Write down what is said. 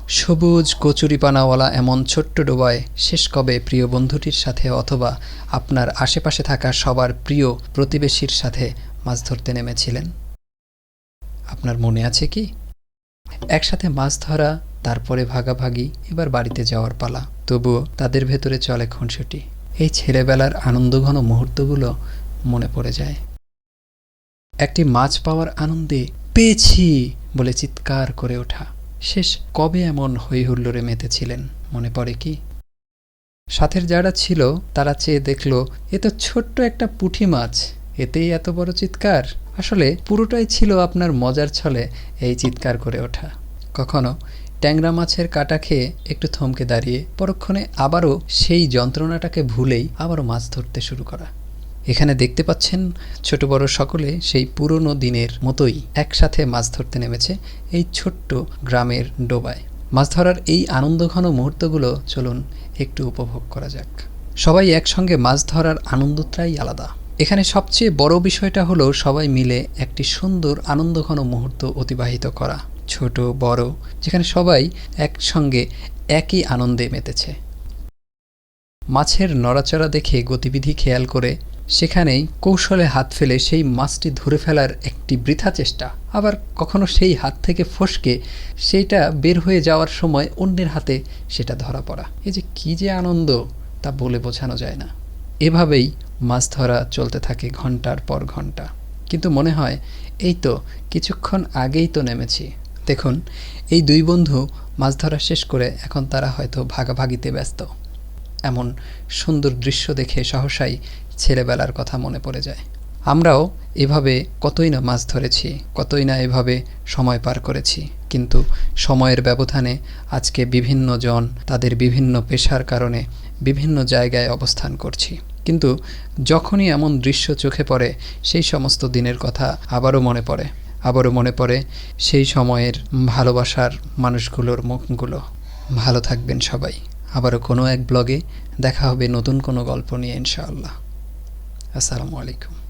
সবুজ কচুরিপানাওয়ালা এমন ছোট্ট ডোবায় শেষ কবে প্রিয় বন্ধুটির সাথে অথবা আপনার আশেপাশে থাকা সবার প্রিয় প্রতিবেশীর সাথে মাছ ধরতে নেমেছিলেন? আপনার মনে আছে কি? একসাথে মাছ ধরা, তারপরে ভাগাভাগি, এবার বাড়িতে যাওয়ার পালা। তবুও তাদের ভেতরে চলে খুনসুটি। এই ছেলেবেলার আনন্দঘন মুহূর্তগুলো মনে পড়ে যায়। একটি মাছ পাওয়ার আনন্দে পেয়েছি বলে চিৎকার করে ওঠা। শেষ কবে এমন হইহুল্লোড়ে মেতেছিলেন মনে পড়ে কি? সাথের যারা ছিল তারা চেয়ে দেখল, এ তো ছোট্ট একটা পুঁটি মাছ, এতেই এত বড় চিৎকার। আসলে পুরোটাই ছিল আপনার মজার ছলে এই চিৎকার করে ওঠা। কখনো ট্যাংরা মাছের কাটা খেয়ে একটু থমকে দাঁড়িয়ে পরক্ষণে আবারও সেই যন্ত্রণাটাকে ভুলেই আবারও মাছ ধরতে শুরু করা। এখানে দেখতে পাচ্ছেন ছোট বড় সকলে সেই পুরনো দিনের মতোই একসাথে মাছ ধরতে নেমেছে এই ছোট্ট গ্রামের ডোবায়। মাছ ধরার এই আনন্দঘন মুহূর্তগুলো চলুন একটু উপভোগ করা যাক। সবাই একসঙ্গে মাছ ধরার আনন্দটাই আলাদা। এখানে সবচেয়ে বড় বিষয়টা হলো সবাই মিলে একটি সুন্দর আনন্দঘন মুহূর্ত অতিবাহিত করা, ছোট বড়, যেখানে সবাই একসঙ্গে একই আনন্দে মেতেছে। মাছের নড়াচড়া দেখে গতিবিধি খেয়াল করে সেখানেই কৌশলে হাত ফেলে সেই মাছটি ধরে ফেলার একটি বৃথা চেষ্টা, আবার কখনো সেই হাত থেকে ফসকে সেইটা বের হয়ে যাওয়ার সময় অন্যের হাতে সেটা ধরা পড়া। এই যে কী যে আনন্দ তা বলে বোঝানো যায় না। এভাবেই মাছ ধরা চলতে থাকে ঘন্টার পর ঘন্টা। কিন্তু মনে হয় এই তো কিছুক্ষণ আগেই তো নেমেছি। দেখুন, এই দুই বন্ধু মাছ ধরা শেষ করে এখন তারা হয়তো ভাগাভাগিতে ব্যস্ত। এমন সুন্দর দৃশ্য দেখে সহসাই ছেলেবেলার কথা মনে পড়ে যায়। আমরাও এভাবে কতই না মাছ ধরেছি, কতই না এভাবে সময় পার করেছি। কিন্তু সময়ের ব্যবধানে আজকে বিভিন্ন জন তাদের বিভিন্ন পেশার কারণে বিভিন্ন জায়গায় অবস্থান করছি। কিন্তু যখনই এমন দৃশ্য চোখে পড়ে সেই সমস্ত দিনের কথা আবারও মনে পড়ে সেই সময়ের ভালোবাসার মানুষগুলোর মুখগুলো। ভালো থাকবেন সবাই। আবারও কোনো এক ব্লগে দেখা হবে নতুন কোনো গল্প নিয়ে ইনশাআল্লাহ। আসসালামু আলাইকুম।